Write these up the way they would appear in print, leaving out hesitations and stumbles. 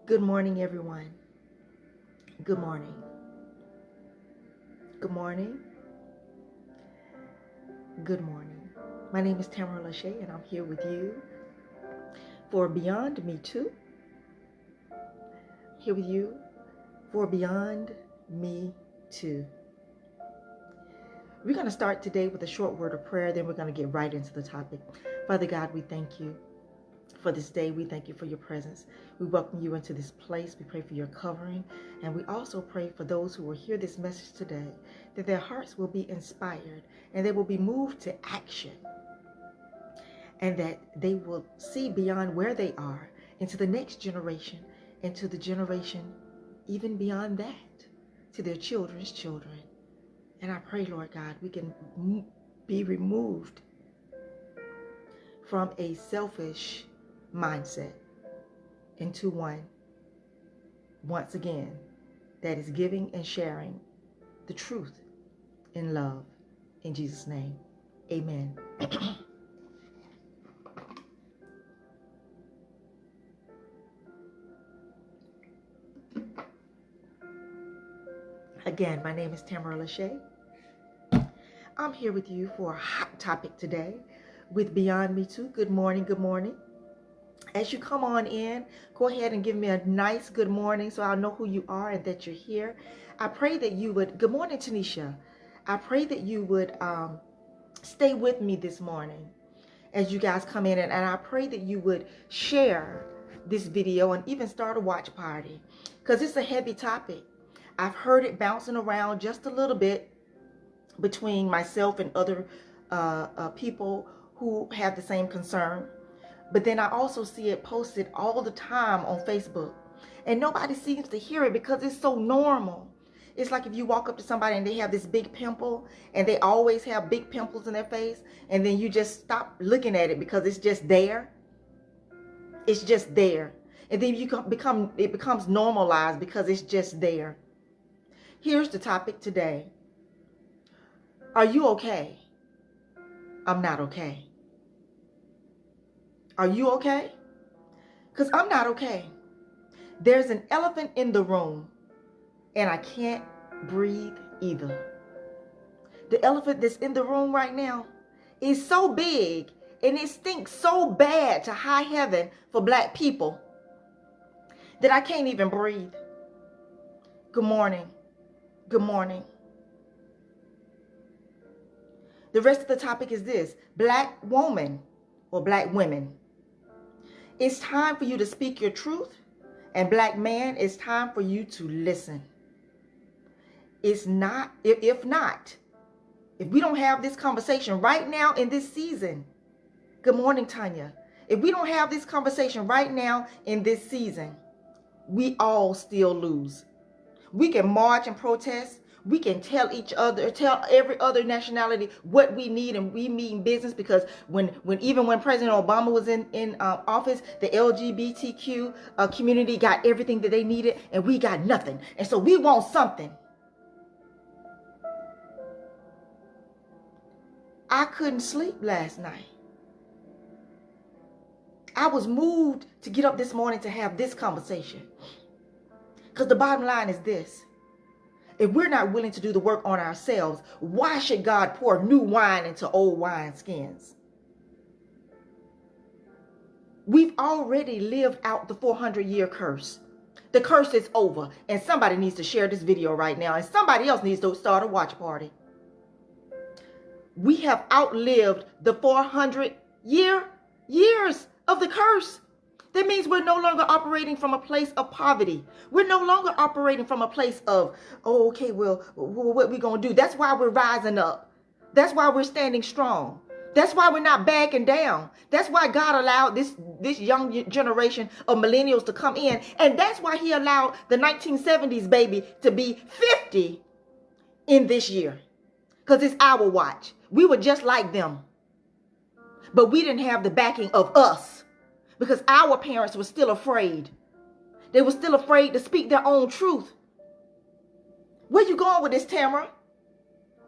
Good morning, everyone. Good morning. Good morning. Good morning. My name is Tammara and I'm here with you for Beyond Me Too. Here with you for Beyond Me Too. We're going to start today with a short word of prayer, then we're going to get right into the topic. Father God, we thank you for this day. We thank you for your presence. We welcome you into this place. We pray for your covering. And we also pray for those who will hear this message today, that their hearts will be inspired and they will be moved to action. And that they will see beyond where they are into the next generation, into the generation even beyond that, to their children's children. And I pray, Lord God, we can be removed from a selfish mindset into one, once again, that is giving and sharing the truth in love. In Jesus' name, amen. Again, my name is Tammara Lachey. I'm here with you for a hot topic today with Beyond Me Too. Good morning, good morning. As you come on in, go ahead and give me a nice good morning so I'll know who you are and that you're here. I pray that you would, good morning, Tanisha. I pray that you would stay with me this morning as you guys come in, and I pray that you would share this video and even start a watch party, because it's a heavy topic. I've heard it bouncing around just a little bit between myself and other people who have the same concern. But then I also see it posted all the time on Facebook. And nobody seems to hear it because it's so normal. It's like if you walk up to somebody and they have this big pimple, and they always have big pimples in their face, and then you just stop looking at it because it's just there. It's just there. And then it becomes normalized because it's just there. Here's the topic today. Are you okay? I'm not okay. Are you okay? Because I'm not okay. There's an elephant in the room, and I can't breathe either. The elephant that's in the room right now is so big, and it stinks so bad to high heaven for black people that I can't even breathe. Good morning. Good morning. The rest of the topic is this: black woman or black women. It's time for you to speak your truth, and black man, it's time for you to listen. It's not, if we don't have this conversation right now in this season, good morning, Tanya. If we don't have this conversation right now in this season, we all still lose. We can march and protest. We can tell every other nationality what we need, and we mean business, because when President Obama was in office, the LGBTQ community got everything that they needed, and we got nothing. And so we want something. I couldn't sleep last night. I was moved to get up this morning to have this conversation, because the bottom line is this: if we're not willing to do the work on ourselves, why should God pour new wine into old wineskins? We've already lived out the 400-year curse. The curse is over, and somebody needs to share this video right now, and somebody else needs to start a watch party. We have outlived the 400 years of the curse. That means we're no longer operating from a place of poverty. We're no longer operating from a place of, oh, okay, well, what we gonna do? That's why we're rising up. That's why we're standing strong. That's why we're not backing down. That's why God allowed this young generation of millennials to come in. And that's why he allowed the 1970s baby to be 50 in this year. Because it's our watch. We were just like them. But we didn't have the backing of us, because our parents were still afraid. They were still afraid to speak their own truth. Where you going with this, Tammara?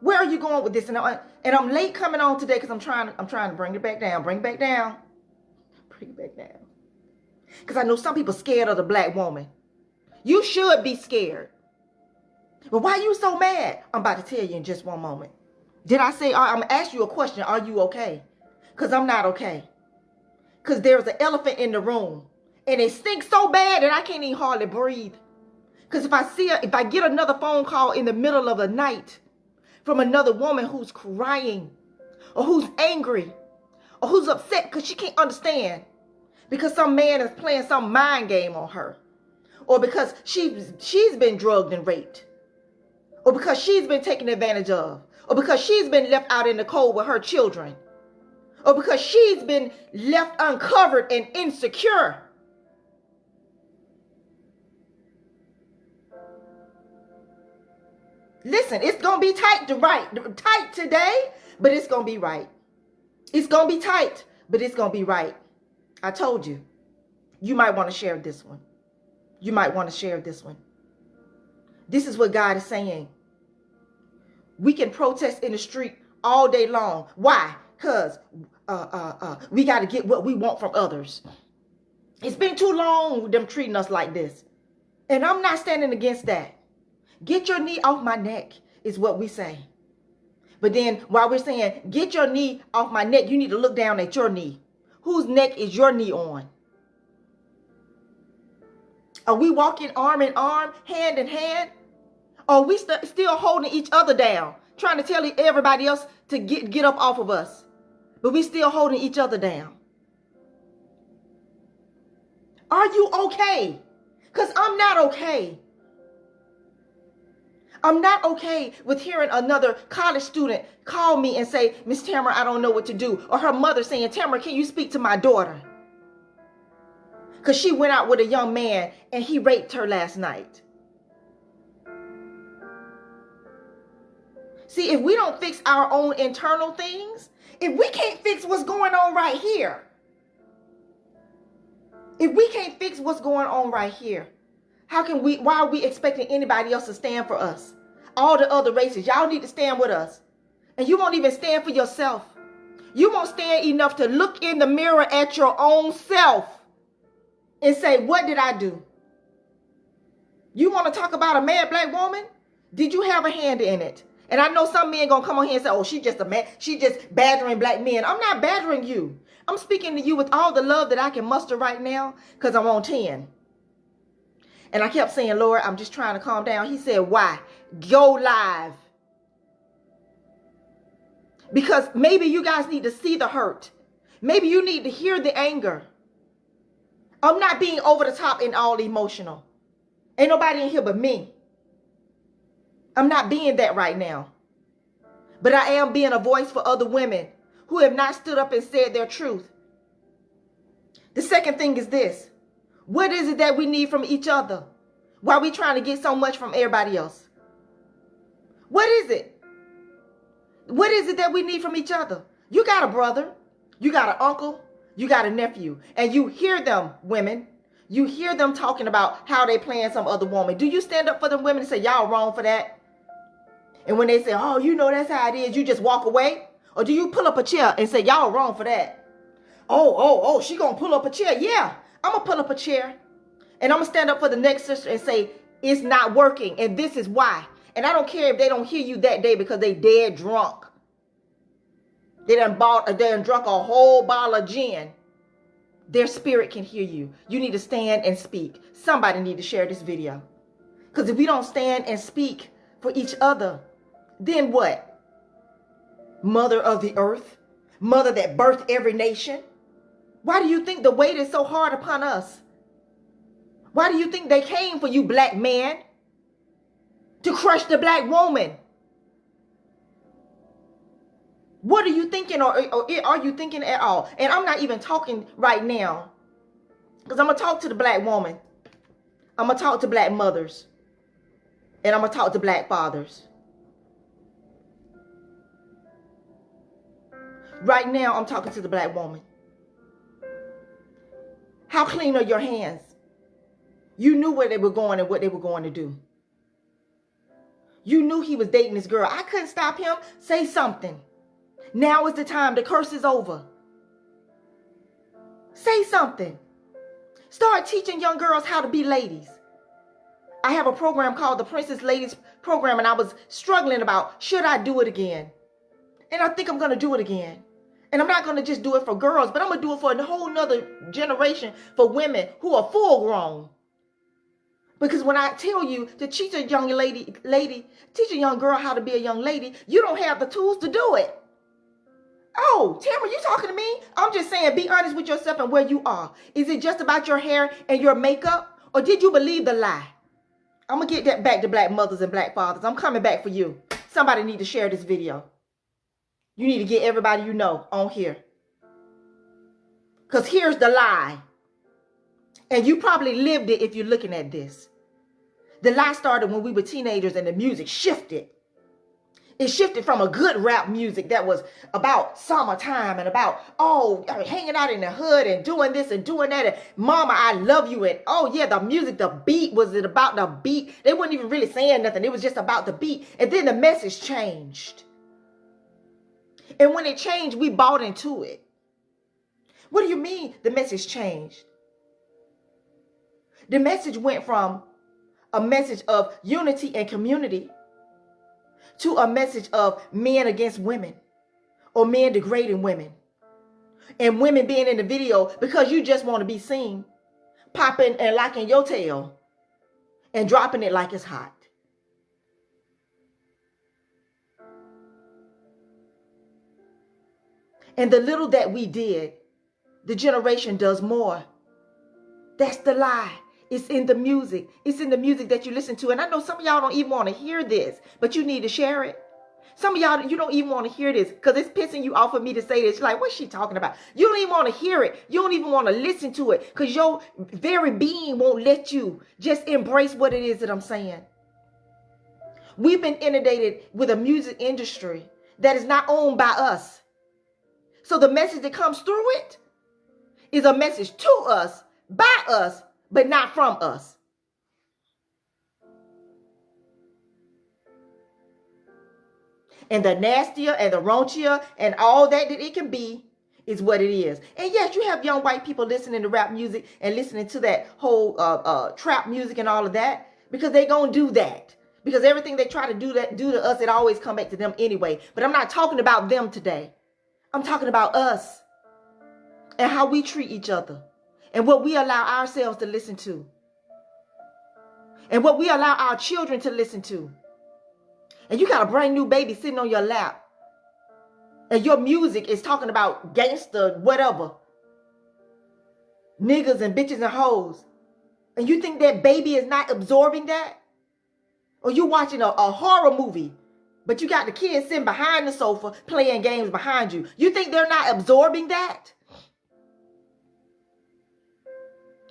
Where are you going with this? And I'm late coming on today because I'm trying to bring it back down. Bring it back down. Bring it back down. Because I know some people scared of the black woman. You should be scared. But why are you so mad? I'm about to tell you in just one moment. Did I say, I'm going to ask you a question. Are you okay? Because I'm not okay. Because there's an elephant in the room. And it stinks so bad that I can't even hardly breathe. Because if I get another phone call in the middle of the night from another woman who's crying or who's angry or who's upset because she can't understand because some man is playing some mind game on her, or because she's been drugged and raped, or because she's been taken advantage of, or because she's been left out in the cold with her children, or because she's been left uncovered and insecure. Listen, it's going to be tight today, but it's going to be right. It's going to be tight, but it's going to be right. I told you. You might want to share this one. You might want to share this one. This is what God is saying. We can protest in the street all day long. Why? Because we got to get what we want from others. It's been too long with them treating us like this. And I'm not standing against that. Get your knee off my neck is what we say. But then while we're saying, get your knee off my neck, you need to look down at your knee. Whose neck is your knee on? Are we walking arm in arm, hand in hand? Or are we still holding each other down, trying to tell everybody else to get up off of us? But we still holding each other down. Are you okay? Because I'm not okay. I'm not okay with hearing another college student call me and say, Miss Tammara, I don't know what to do. Or her mother saying, Tammara, can you speak to my daughter? Because she went out with a young man and he raped her last night. See, if we don't fix our own internal things, if we can't fix what's going on right here, if we can't fix what's going on right here, why are we expecting anybody else to stand for us? All the other races, y'all need to stand with us. And you won't even stand for yourself. You won't stand enough to look in the mirror at your own self and say, what did I do? You want to talk about a mad black woman? Did you have a hand in it? And I know some men gonna come on here and say, oh, she just a man. She just badgering black men. I'm not badgering you. I'm speaking to you with all the love that I can muster right now because I'm on 10. And I kept saying, Lord, I'm just trying to calm down. He said, why? Go live. Because maybe you guys need to see the hurt. Maybe you need to hear the anger. I'm not being over the top and all emotional. Ain't nobody in here but me. I'm not being that right now. But I am being a voice for other women who have not stood up and said their truth. The second thing is this. What is it that we need from each other? Why are we trying to get so much from everybody else? What is it? What is it that we need from each other? You got a brother, you got an uncle, you got a nephew, and you hear them, women. You hear them talking about how they playing some other woman. Do you stand up for them women and say, y'all wrong for that? And when they say, oh, you know that's how it is, you just walk away? Or do you pull up a chair and say, y'all wrong for that? Oh, she gonna pull up a chair. Yeah, I'm gonna pull up a chair. And I'm gonna stand up for the next sister and say, it's not working. And this is why. And I don't care if they don't hear you that day because they dead drunk. They done drunk a whole bottle of gin. Their spirit can hear you. You need to stand and speak. Somebody need to share this video. Because if we don't stand and speak for each other, then what? Mother of the earth, mother that birthed every nation. Why do you think the weight is so hard upon us? Why do you think they came for you, black man? To crush the black woman. What are you thinking, or are you thinking at all? And I'm not even talking right now, because I'm going to talk to the black woman. I'm going to talk to black mothers. And I'm going to talk to black fathers. Right now, I'm talking to the black woman. How clean are your hands? You knew where they were going and what they were going to do. You knew he was dating this girl. I couldn't stop him. Say something. Now is the time. The curse is over. Say something. Start teaching young girls how to be ladies. I have a program called the Princess Ladies Program, and I was struggling about, should I do it again? And I think I'm going to do it again. And I'm not going to just do it for girls, but I'm going to do it for a whole nother generation, for women who are full grown. Because when I tell you to teach a young lady, teach a young girl how to be a young lady, you don't have the tools to do it. Oh, Tammara, you talking to me? I'm just saying, be honest with yourself and where you are. Is it just about your hair and your makeup? Or did you believe the lie? I'm going to get that back to black mothers and black fathers. I'm coming back for you. Somebody need to share this video. You need to get everybody you know on here. Because here's the lie. And you probably lived it if you're looking at this. The lie started when we were teenagers and the music shifted. It shifted from a good rap music that was about summertime and about, hanging out in the hood and doing this and doing that. And mama, I love you. And the music, the beat, was it about the beat? They weren't even really saying nothing. It was just about the beat. And then the message changed. And when it changed, we bought into it. What do you mean the message changed? The message went from a message of unity and community to a message of men against women, or men degrading women, and women being in the video because you just want to be seen, popping and locking your tail and dropping it like it's hot. And the little that we did, the generation does more. That's the lie. It's in the music. It's in the music that you listen to. And I know some of y'all don't even want to hear this, but you need to share it. Some of y'all, you don't even want to hear this because it's pissing you off for me to say this. You're like, what's she talking about? You don't even want to hear it. You don't even want to listen to it because your very being won't let you just embrace what it is that I'm saying. We've been inundated with a music industry that is not owned by us. So the message that comes through it is a message to us, by us, but not from us. And the nastier and the raunchier and all that it can be is what it is. And yes, you have young white people listening to rap music and listening to that whole trap music and all of that, because they gonna do that. Because everything they try to do to us, it always come back to them anyway. But I'm not talking about them today. I'm talking about us and how we treat each other and what we allow ourselves to listen to and what we allow our children to listen to. And you got a brand new baby sitting on your lap and your music is talking about gangster, whatever, niggas and bitches and hoes. And you think that baby is not absorbing that? Or you watching a horror movie, but you got the kids sitting behind the sofa playing games behind you. You think they're not absorbing that?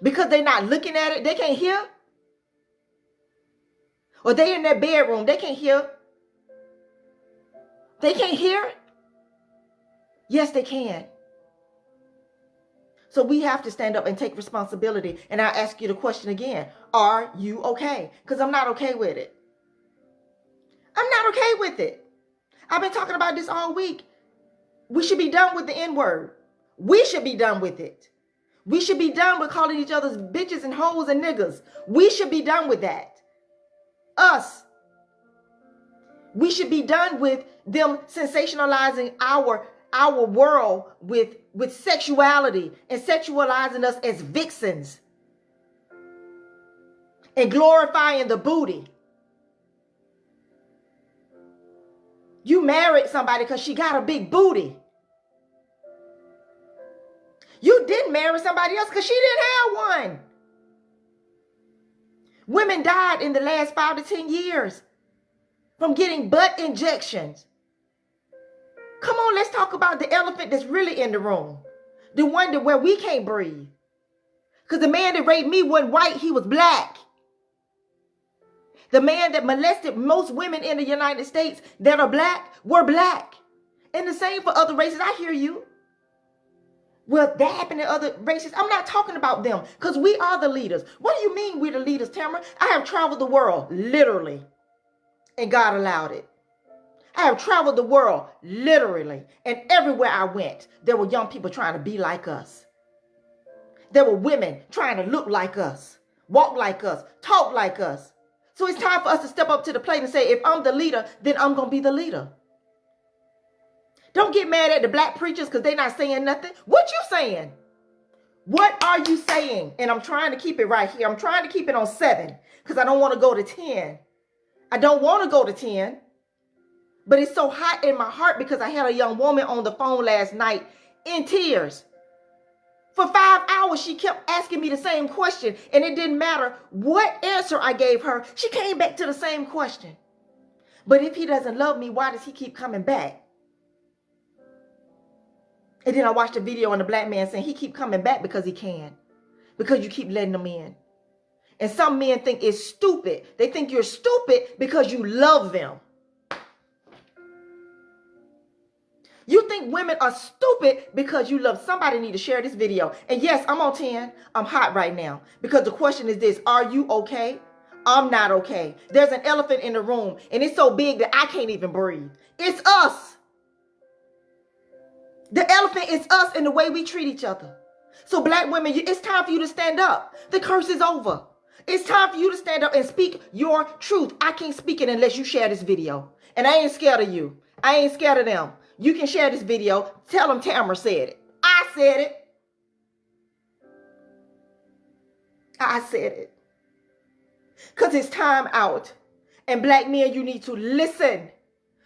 Because they're not looking at it, they can't hear? Or they in their bedroom, they can't hear? They can't hear? Yes, they can. So we have to stand up and take responsibility. And I ask you the question again, are you okay? Because I'm not okay with it. I'm not okay with it. I've been talking about this all week. We should be done with the N-word. We should be done with it. We should be done with calling each other's bitches and hoes and niggas. We should be done with that. Us. We should be done with them sensationalizing our world with sexuality and sexualizing us as vixens and glorifying the booty. You married somebody because she got a big booty. You didn't marry somebody else because she didn't have one. Women died in the last 5 to 10 years from getting butt injections. Come on, let's talk about the elephant that's really in the room. The one where we can't breathe. Because the man that raped me wasn't white, he was black. The man that molested most women in the United States that are black were black. And the same for other races. I hear you. Well, that happened to other races. I'm not talking about them because we are the leaders. What do you mean we're the leaders, Tammara? I have traveled the world, literally, and God allowed it. I have traveled the world, literally, and everywhere I went, there were young people trying to be like us. There were women trying to look like us, walk like us, talk like us. So it's time for us to step up to the plate and say, if I'm the leader, then I'm going to be the leader. Don't get mad at the black preachers because they're not saying nothing. What you saying? What are you saying? And I'm trying to keep it right here. I'm trying to keep it on 7 because I don't want to go to 10. I don't want to go to 10. But it's so hot in my heart because I had a young woman on the phone last night in tears. For 5 hours, she kept asking me the same question. And it didn't matter what answer I gave her. She came back to the same question. But if he doesn't love me, why does he keep coming back? And then I watched a video on the black man saying he keep coming back because he can. Because you keep letting him in. And some men think it's stupid. They think you're stupid because you love them. You think women are stupid because you love. Somebody need to share this video. And yes, I'm on 10. I'm hot right now. Because the question is this. Are you okay? I'm not okay. There's an elephant in the room. And it's so big that I can't even breathe. It's us. The elephant is us in the way we treat each other. So black women, it's time for you to stand up. The curse is over. It's time for you to stand up and speak your truth. I can't speak it unless you share this video. And I ain't scared of you. I ain't scared of them. You can share this video. Tell them Tammara said it. I said it. I said it. Because it's time out. And black men, you need to listen.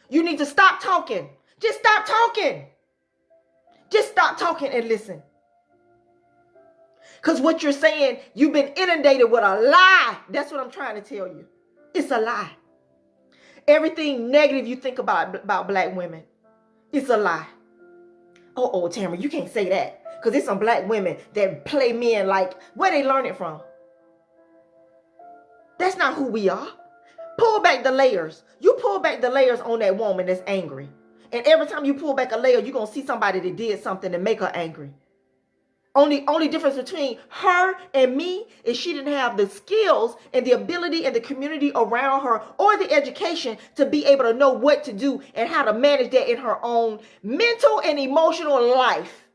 You need to stop talking. Just stop talking. Just stop talking and listen. Because what you're saying, you've been inundated with a lie. That's what I'm trying to tell you. It's a lie. Everything negative you think about black women, it's a lie. Oh, Tammara, you can't say that. Because there's some black women that play men like, where they learn it from? That's not who we are. Pull back the layers. You pull back the layers on that woman that's angry. And every time you pull back a layer, you're going to see somebody that did something to make her angry. Only difference between her and me is she didn't have the skills and the ability and the community around her or the education to be able to know what to do and how to manage that in her own mental and emotional life.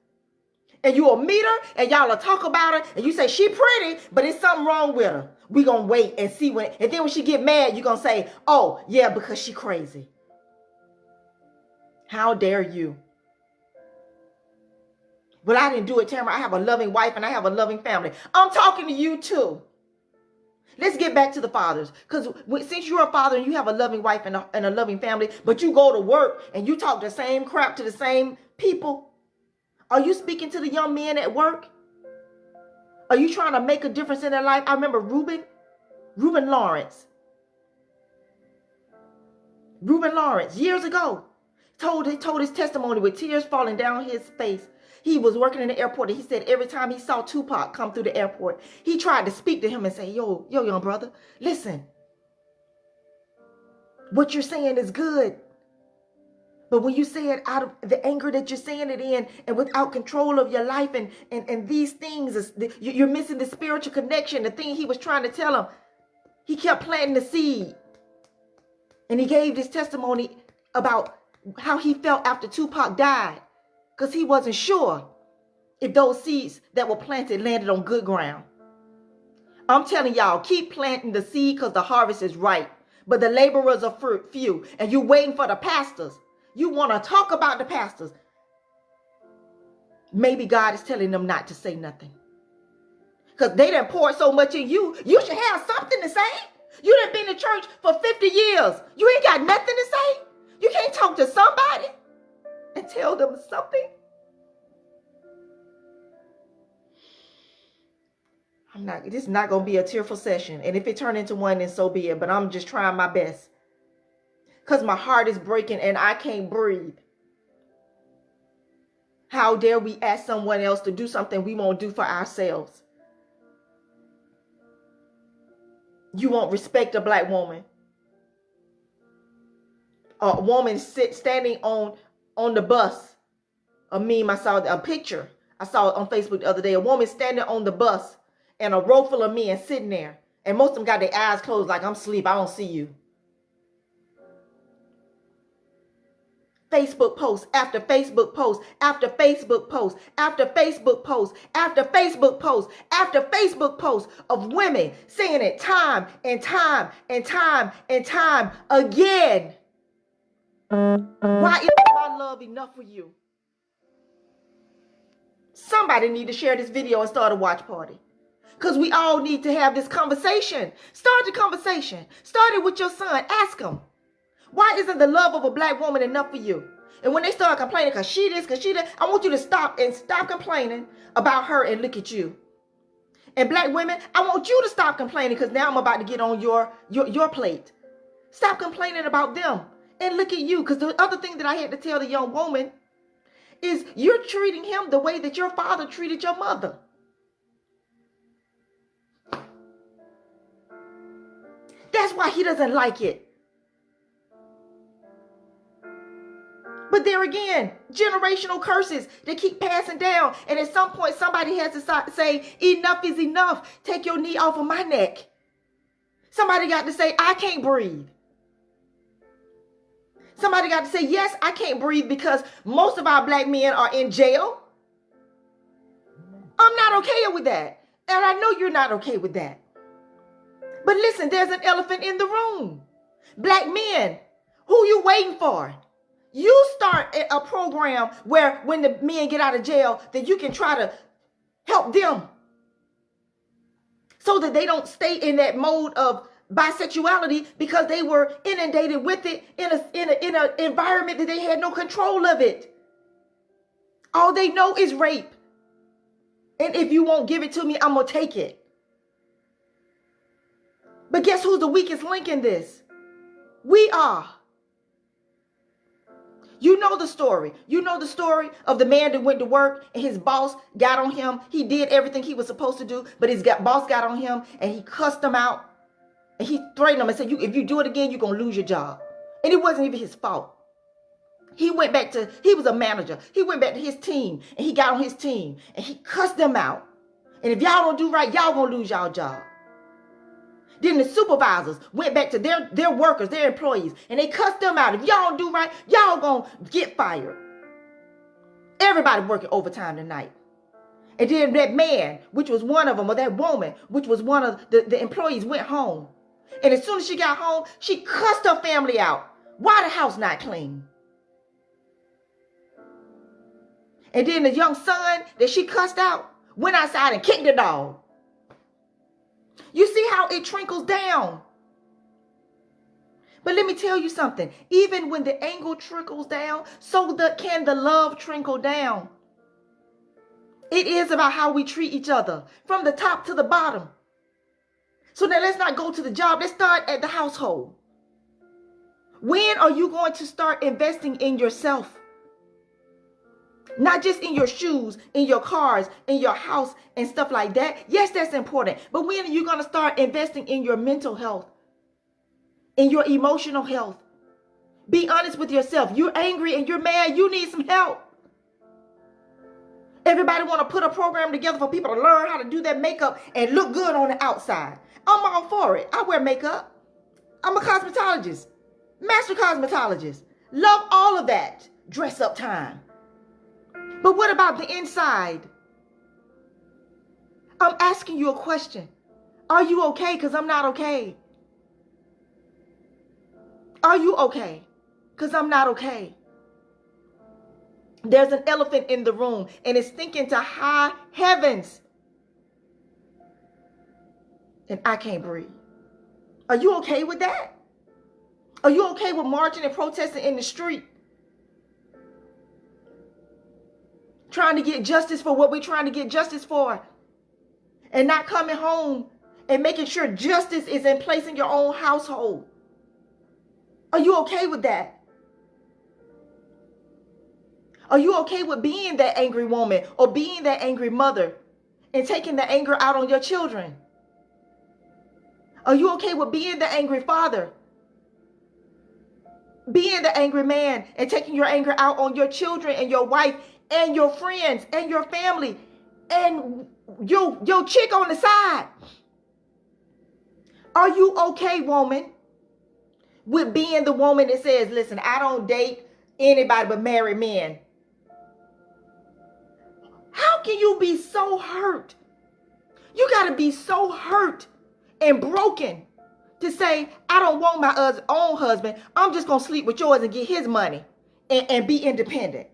And you'll meet her and y'all will talk about her and you say, she pretty, but it's something wrong with her. We're going to wait and see when, and then when she get mad, you're going to say, oh, yeah, because she crazy. How dare you? Well, I didn't do it, Tammara. I have a loving wife and I have a loving family. I'm talking to you too. Let's get back to the fathers. Because since you're a father and you have a loving wife and a loving family, but you go to work and you talk the same crap to the same people, are you speaking to the young men at work? Are you trying to make a difference in their life? I remember Reuben Lawrence, years ago, told his testimony with tears falling down his face. He was working in the airport and he said every time he saw Tupac come through the airport, he tried to speak to him and say, yo, young brother, listen. What you're saying is good. But when you say it out of the anger that you're saying it in and without control of your life and these things, you're missing the spiritual connection, the thing he was trying to tell him. He kept planting the seed. And he gave this testimony about how he felt after Tupac died. Because he wasn't sure if those seeds that were planted landed on good ground. I'm telling y'all, keep planting the seed because the harvest is ripe. But the laborers are few. And you're waiting for the pastors. You want to talk about the pastors. Maybe God is telling them not to say nothing. Because they done poured so much in you. You should have something to say. You done been to church for 50 years. You ain't got nothing to say. You can't talk to somebody and tell them something. This is not going to be a tearful session. And if it turned into one, then so be it. But I'm just trying my best. Because my heart is breaking and I can't breathe. How dare we ask someone else to do something we won't do for ourselves? You won't respect a black woman. A woman standing on the bus. A meme, I saw a picture. I saw it on Facebook the other day. A woman standing on the bus and a row full of men sitting there. And most of them got their eyes closed like, I'm asleep. I don't see you. Facebook post after Facebook post after Facebook post after Facebook post after Facebook post after Facebook post of women saying it time and time and time and time again. Why isn't my love enough for you? Somebody need to share this video and start a watch party. Because we all need to have this conversation. Start the conversation. Start it with your son. Ask him. Why isn't the love of a black woman enough for you? And when they start complaining because she this, because she that, I want you to stop complaining about her and look at you. And black women, I want you to stop complaining because now I'm about to get on your plate. Stop complaining about them and look at you. Because the other thing that I had to tell the young woman is you're treating him the way that your father treated your mother. That's why he doesn't like it. But there again, generational curses, they keep passing down. And at some point, somebody has to say, enough is enough. Take your knee off of my neck. Somebody got to say, I can't breathe. Somebody got to say, yes, I can't breathe because most of our black men are in jail. I'm not okay with that. And I know you're not okay with that. But listen, there's an elephant in the room. Black men, who you waiting for? You start a program where when the men get out of jail, that you can try to help them so that they don't stay in that mode of bisexuality because they were inundated with it in an environment that they had no control of it. All they know is rape. And if you won't give it to me, I'm going to take it. But guess who's the weakest link in this? We are. You know the story. You know the story of the man that went to work and his boss got on him. He did everything he was supposed to do, but his boss got on him and he cussed him out. And he threatened him and said, if you do it again, you're going to lose your job. And it wasn't even his fault. He was a manager. He went back to his team and he got on his team and he cussed them out. And if y'all don't do right, y'all going to lose y'all job. Then the supervisors went back to their workers, their employees, and they cussed them out. If y'all don't do right, y'all gonna get fired. Everybody working overtime tonight. And then that man, which was one of them, or that woman, which was one of the employees, went home. And as soon as she got home, she cussed her family out. Why the house not clean? And then the young son that she cussed out went outside and kicked the dog. You see how it trickles down. But let me tell you something. Even when the anger trickles down, so can the love trickle down. It is about how we treat each other from the top to the bottom. So now let's not go to the job. Let's start at the household. When are you going to start investing in yourself? Not just in your shoes, in your cars, in your house and stuff like that. Yes, that's important. But when are you going to start investing in your mental health? In your emotional health? Be honest with yourself. You're angry and you're mad. You need some help. Everybody want to put a program together for people to learn how to do their makeup and look good on the outside. I'm all for it. I wear makeup. I'm a cosmetologist. Master cosmetologist. Love all of that. Dress up time. But what about the inside? I'm asking you a question. Are you okay? Because I'm not okay. Are you okay? Because I'm not okay. There's an elephant in the room and it's thinking to high heavens. And I can't breathe. Are you okay with that? Are you okay with marching and protesting in the street? Trying to get justice for what we're trying to get justice for. And not coming home and making sure justice is in place in your own household. Are you okay with that? Are you okay with being that angry woman or being that angry mother and taking the anger out on your children? Are you okay with being the angry father? Being the angry man and taking your anger out on your children and your wife and your friends and your family and your chick on the side? Are you okay, woman, with being the woman that says, listen, I don't date anybody but married men. How can you be so hurt? You got to be so hurt and broken to say, I don't want my own husband. I'm just going to sleep with yours and get his money and be independent.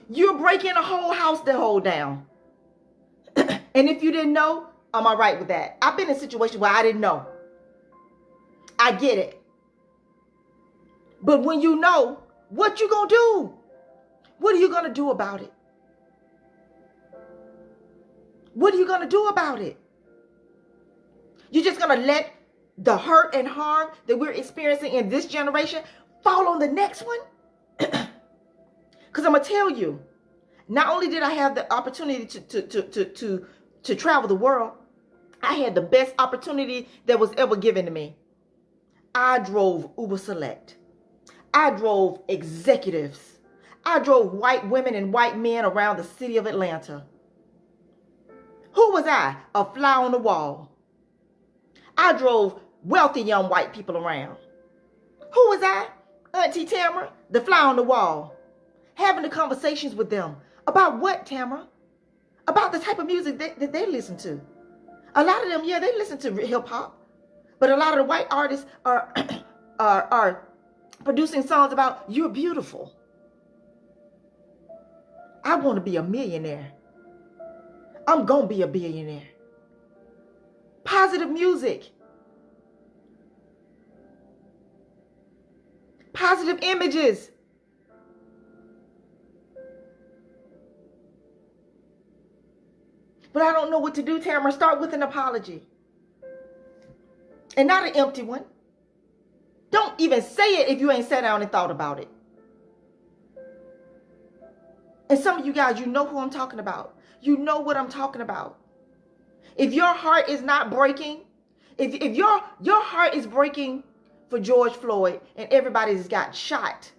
You're breaking a whole house to hold down. And if you didn't know, I'm all right with that. I've been in a situation where I didn't know. I get it. But when you know, what you gonna do? What are you gonna do about it? What are you gonna do about it? You're just gonna let the hurt and harm that we're experiencing in this generation fall on the next one? Because I'm gonna tell you, not only did I have the opportunity to travel the world, I had the best opportunity that was ever given to me. I drove Uber Select. I drove executives. I drove white women and white men around the city of Atlanta. Who was I? A fly on the wall. I drove wealthy young white people around. Who was I? Auntie Tammara, the fly on the wall. Having the conversations with them. About what, Tammara? About the type of music that they listen to. A lot of them, yeah, they listen to hip hop. But a lot of the white artists are producing songs about you're beautiful. I want to be a millionaire. I'm going to be a billionaire. Positive music. Positive images. But I don't know what to do, Tammara. Start with an apology. And not an empty one. Don't even say it if you ain't sat down and thought about it. And some of you guys, you know who I'm talking about. You know what I'm talking about. If your heart is not breaking, if your heart is breaking for George Floyd and everybody's got shot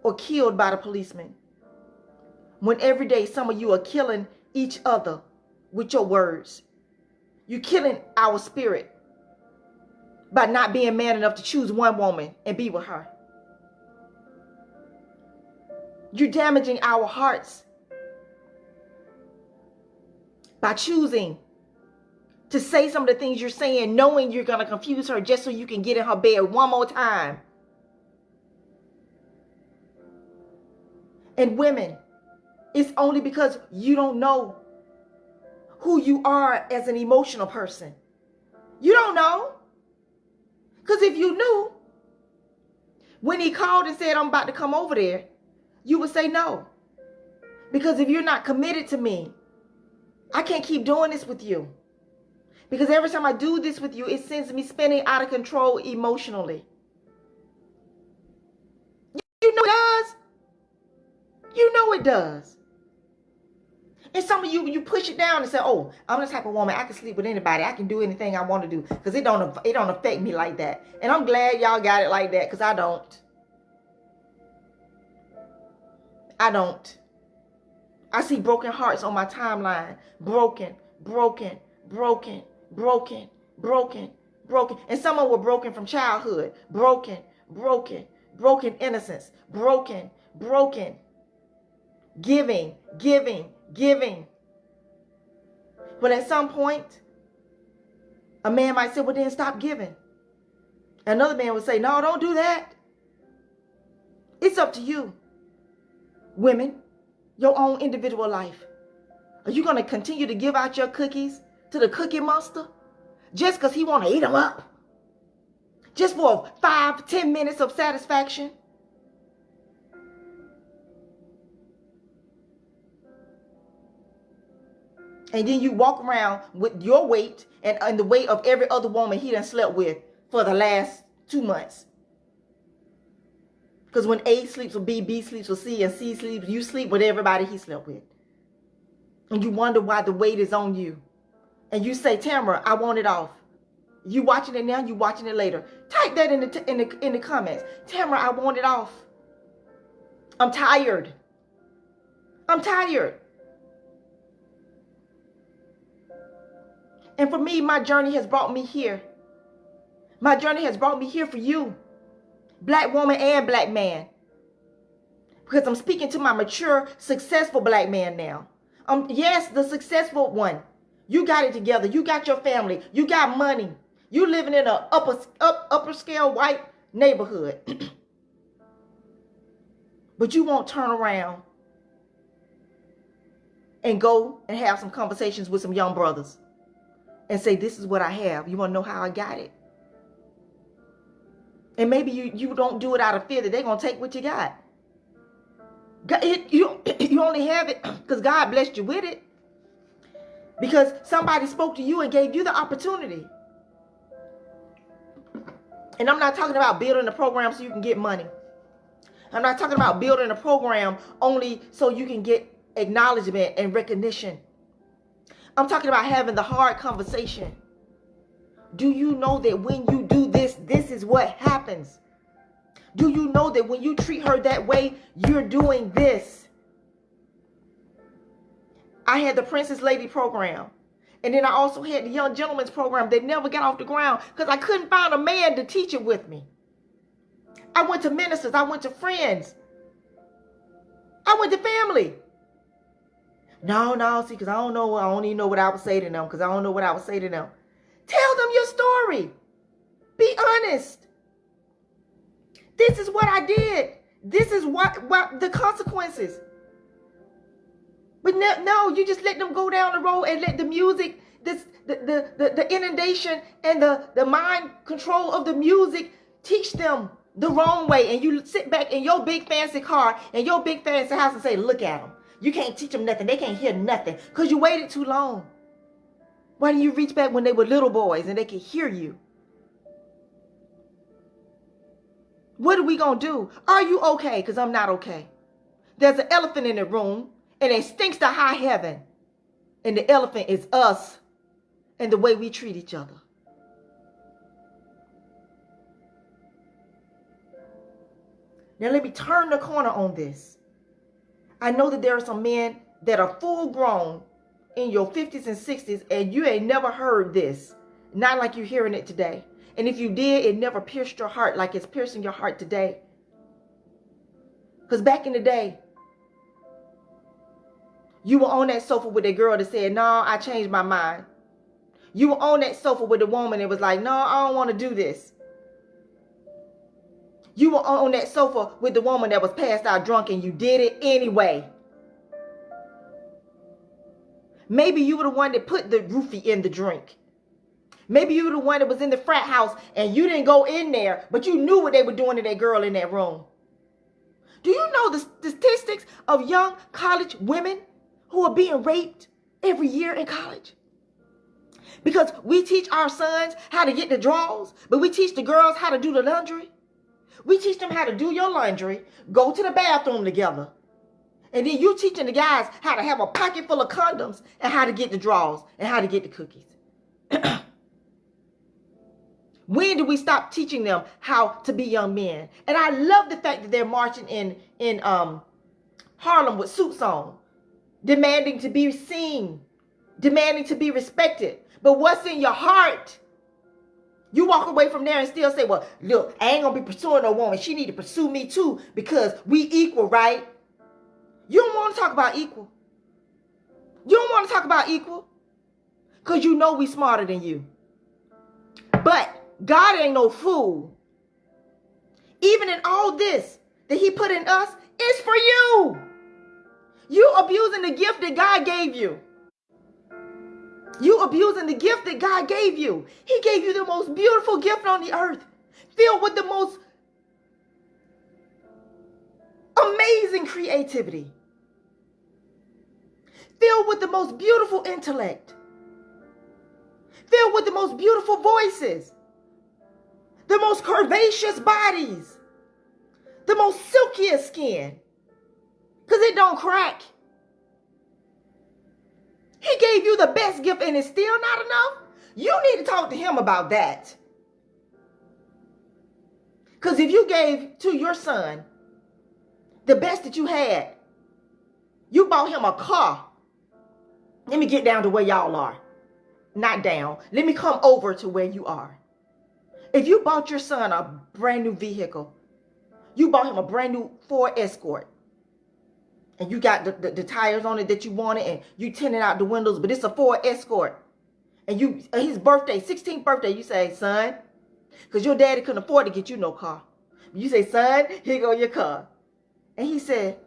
or killed by the policeman, when every day some of you are killing each other with your words. You're killing our spirit by not being man enough to choose one woman and be with her. You're damaging our hearts by choosing to say some of the things you're saying, knowing you're going to confuse her just so you can get in her bed one more time. And women, it's only because you don't know who you are as an emotional person. You don't know. Because if you knew, when he called and said, I'm about to come over there, you would say no. Because if you're not committed to me, I can't keep doing this with you. Because every time I do this with you, it sends me spinning out of control emotionally. You know it does. You know it does. And some of you push it down and say, oh, I'm the type of woman, I can sleep with anybody. I can do anything I want to do because it don't affect me like that. And I'm glad y'all got it like that because I don't. I don't. I see broken hearts on my timeline. Broken. And some of them were broken from childhood. Broken innocence. Broken. Giving. But at some point, a man might say, well, then stop giving. Another man would say, no, don't do that. It's up to you. Women, your own individual life. Are you going to continue to give out your cookies to the cookie monster just because he want to eat them up? Just for 5-10 minutes of satisfaction? And then you walk around with your weight and the weight of every other woman he done slept with for the last 2 months. Because when A sleeps with B, B sleeps with C, and C sleeps, you sleep with everybody he slept with. And you wonder why the weight is on you. And you say, Tammara, I want it off. You watching it now, you watching it later. Type that in the comments. Tammara, I want it off. I'm tired. And for me, my journey has brought me here. My journey has brought me here for you. Black woman and black man. Because I'm speaking to my mature, successful black man now. Yes, the successful one. You got it together. You got your family. You got money. You living in a upper scale white neighborhood. But you won't turn around and go and have some conversations with some young brothers and say, this is what I have. You want to know how I got it? And maybe you don't do it out of fear that they're going to take what you got. You only have it because God blessed you with it. Because somebody spoke to you and gave you the opportunity. And I'm not talking about building a program so you can get money. I'm not talking about building a program only so you can get acknowledgement and recognition. I'm talking about having the hard conversation. Do you know that when you do this, this is what happens? Do you know that when you treat her that way, you're doing this? I had the Princess Lady program. And then I also had the Young Gentleman's program that never got off the ground because I couldn't find a man to teach it with me. I went to ministers. I went to friends. I went to family. No, see, because I don't even know what I would say to them because I don't know what I would say to them. Tell them your story. Be honest. This is what I did. This is what the consequences. But no, you just let them go down the road and let the music, the inundation and the mind control of the music teach them the wrong way. And you sit back in your big fancy car and your big fancy house and say, look at them. You can't teach them nothing. They can't hear nothing because you waited too long. Why didn't you reach back when they were little boys and they could hear you? What are we going to do? Are you okay? Because I'm not okay. There's an elephant in the room and it stinks to high heaven. And the elephant is us and the way we treat each other. Now let me turn the corner on this. I know that there are some men that are full grown in your 50s and 60s and you ain't never heard this. Not like you're hearing it today. And if you did, it never pierced your heart like it's piercing your heart today. Because back in the day, you were on that sofa with a girl that said, no, I changed my mind. You were on that sofa with a woman that was like, no, I don't want to do this. You were on that sofa with the woman that was passed out drunk and you did it anyway. Maybe you were the one that put the roofie in the drink. Maybe you were the one that was in the frat house and you didn't go in there, but you knew what they were doing to that girl in that room. Do you know the statistics of young college women who are being raped every year in college? Because we teach our sons how to get the drawers, but we teach the girls how to do the laundry. We teach them how to do your laundry, go to the bathroom together. And then you teaching the guys how to have a pocket full of condoms and how to get the drawers and how to get the cookies. When do we stop teaching them how to be young men? And I love the fact that they're marching in Harlem with suits on, demanding to be seen, demanding to be respected. But what's in your heart? You walk away from there and still say, well, look, I ain't going to be pursuing no woman. She need to pursue me too because we equal, right? You don't want to talk about equal. You don't want to talk about equal because you know we smarter than you. But God ain't no fool. Even in all this that he put in us, it's for you. You abusing the gift that God gave you. You abusing the gift that God gave you. He gave you the most beautiful gift on the earth, filled with the most amazing creativity, filled with the most beautiful intellect, filled with the most beautiful voices, the most curvaceous bodies, the most silkiest skin, because it don't crack. He gave you the best gift and it's still not enough. You need to talk to him about that. Because if you gave to your son the best that you had, you bought him a car. Let me get down to where y'all are. Not down. Let me come over to where you are. If you bought your son a brand new vehicle You bought him a brand new Ford Escort. And you got the tires on it that you wanted, and you tinted out the windows, but it's a Ford Escort. And you, his birthday, 16th birthday, you say, son, because your daddy couldn't afford to get you no car. You say, son, here go your car. And he said,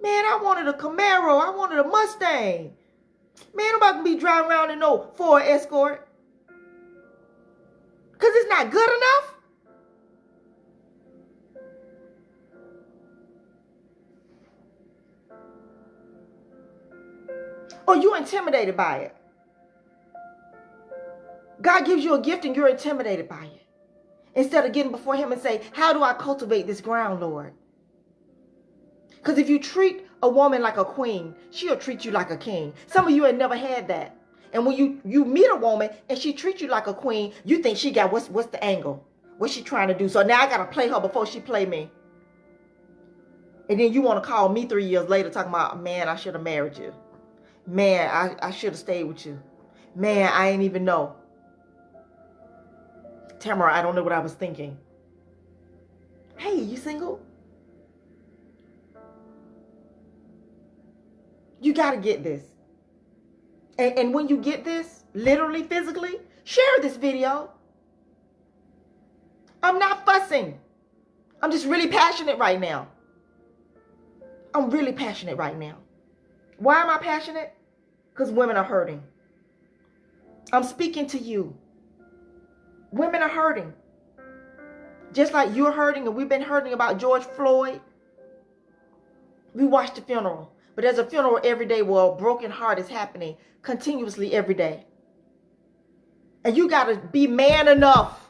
man, I wanted a Camaro. I wanted a Mustang. Man, I'm about to be driving around in no Ford Escort. Because it's not good enough. Or you intimidated by it. God gives you a gift and you're intimidated by it. Instead of getting before him and say, how do I cultivate this ground, Lord? Because if you treat a woman like a queen, she'll treat you like a king. Some of you have never had that. And when you meet a woman and she treats you like a queen, you think she got, what's the angle? What's she trying to do? So now I got to play her before she play me. And then you want to call me 3 years later talking about, man, I should have married you. Man, I should have stayed with you. Man, I ain't even know. Tammara, I don't know what I was thinking. Hey, you single? You got to get this. And when you get this, literally, physically, share this video. I'm not fussing. I'm just really passionate right now. I'm really passionate right now. Why am I passionate? Because women are hurting. I'm speaking to you. Women are hurting. Just like you're hurting and we've been hurting about George Floyd. We watched the funeral. But there's a funeral every day where a broken heart is happening continuously every day. And you got to be man enough.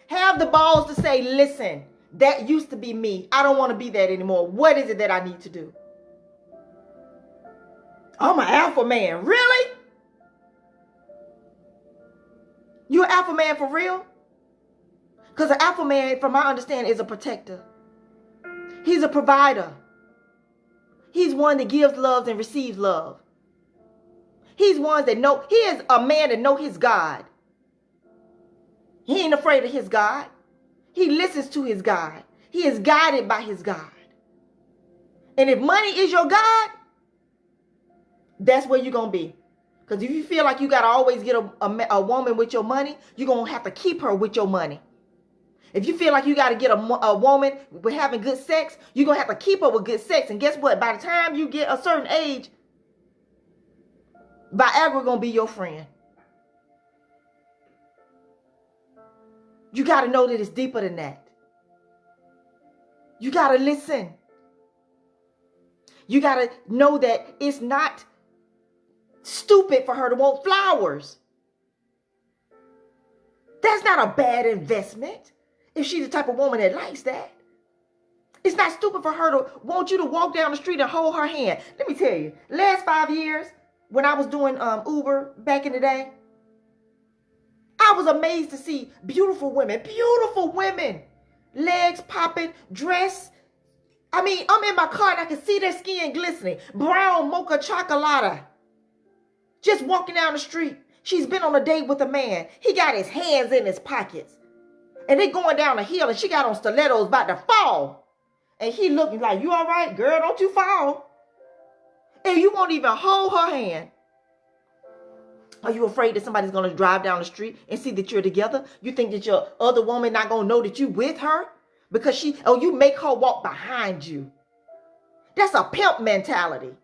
Have the balls to say, listen, that used to be me. I don't want to be that anymore. What is it that I need to do? I'm an alpha man. Really? You an alpha man for real? Because an alpha man, from my understanding, is a protector. He's a provider. He's one that gives love and receives love. He's one that know, he is a man that know his God. He ain't afraid of his God. He listens to his God. He is guided by his God. And if money is your God, that's where you're going to be. Because if you feel like you got to always get a woman with your money, you're going to have to keep her with your money. If you feel like you got to get a woman with having good sex, you're going to have to keep her with good sex. And guess what? By the time you get a certain age, Viagra going to be your friend. You got to know that it's deeper than that. You got to listen. You got to know that it's not stupid for her to want flowers. That's not a bad investment if she's the type of woman that likes that. It's not stupid for her to want you to walk down the street and hold her hand. Let me tell you, last 5 years when I was doing Uber back in the day, I was amazed to see beautiful women, legs popping, dress. I mean, I'm in my car and I can see their skin glistening, brown mocha chocolate. Just walking down the street. She's been on a date with a man. He got his hands in his pockets. And they going down a hill and she got on stilettos about to fall. And he looking like, you all right, girl? Don't you fall. And you won't even hold her hand. Are you afraid that somebody's going to drive down the street and see that you're together? You think that your other woman not going to know that you with her? Because you make her walk behind you. That's a pimp mentality.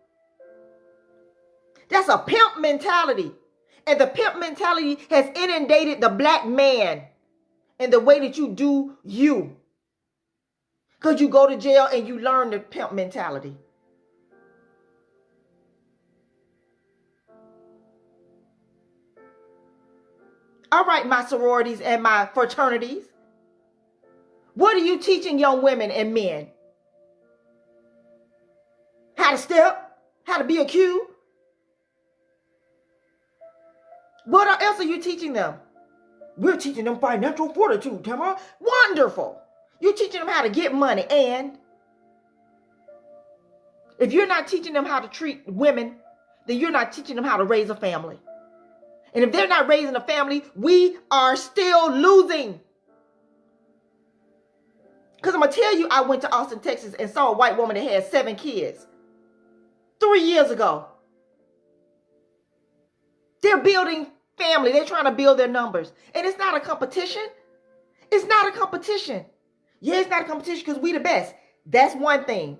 That's a pimp mentality. And the pimp mentality has inundated the black man in the way that you do you. Because you go to jail and you learn the pimp mentality. All right, my sororities and my fraternities. What are you teaching young women and men? How to step? How to be a Q? What else are you teaching them? We're teaching them financial fortitude, Tammara. Wonderful. You're teaching them how to get money. And if you're not teaching them how to treat women, then you're not teaching them how to raise a family. And if they're not raising a family, we are still losing. Because I'm going to tell you, I went to Austin, Texas and saw a white woman that had 7 kids 3 years ago. They're building family. They're trying to build their numbers. And it's not a competition. It's not a competition. Yeah, it's not a competition because we the best. That's one thing.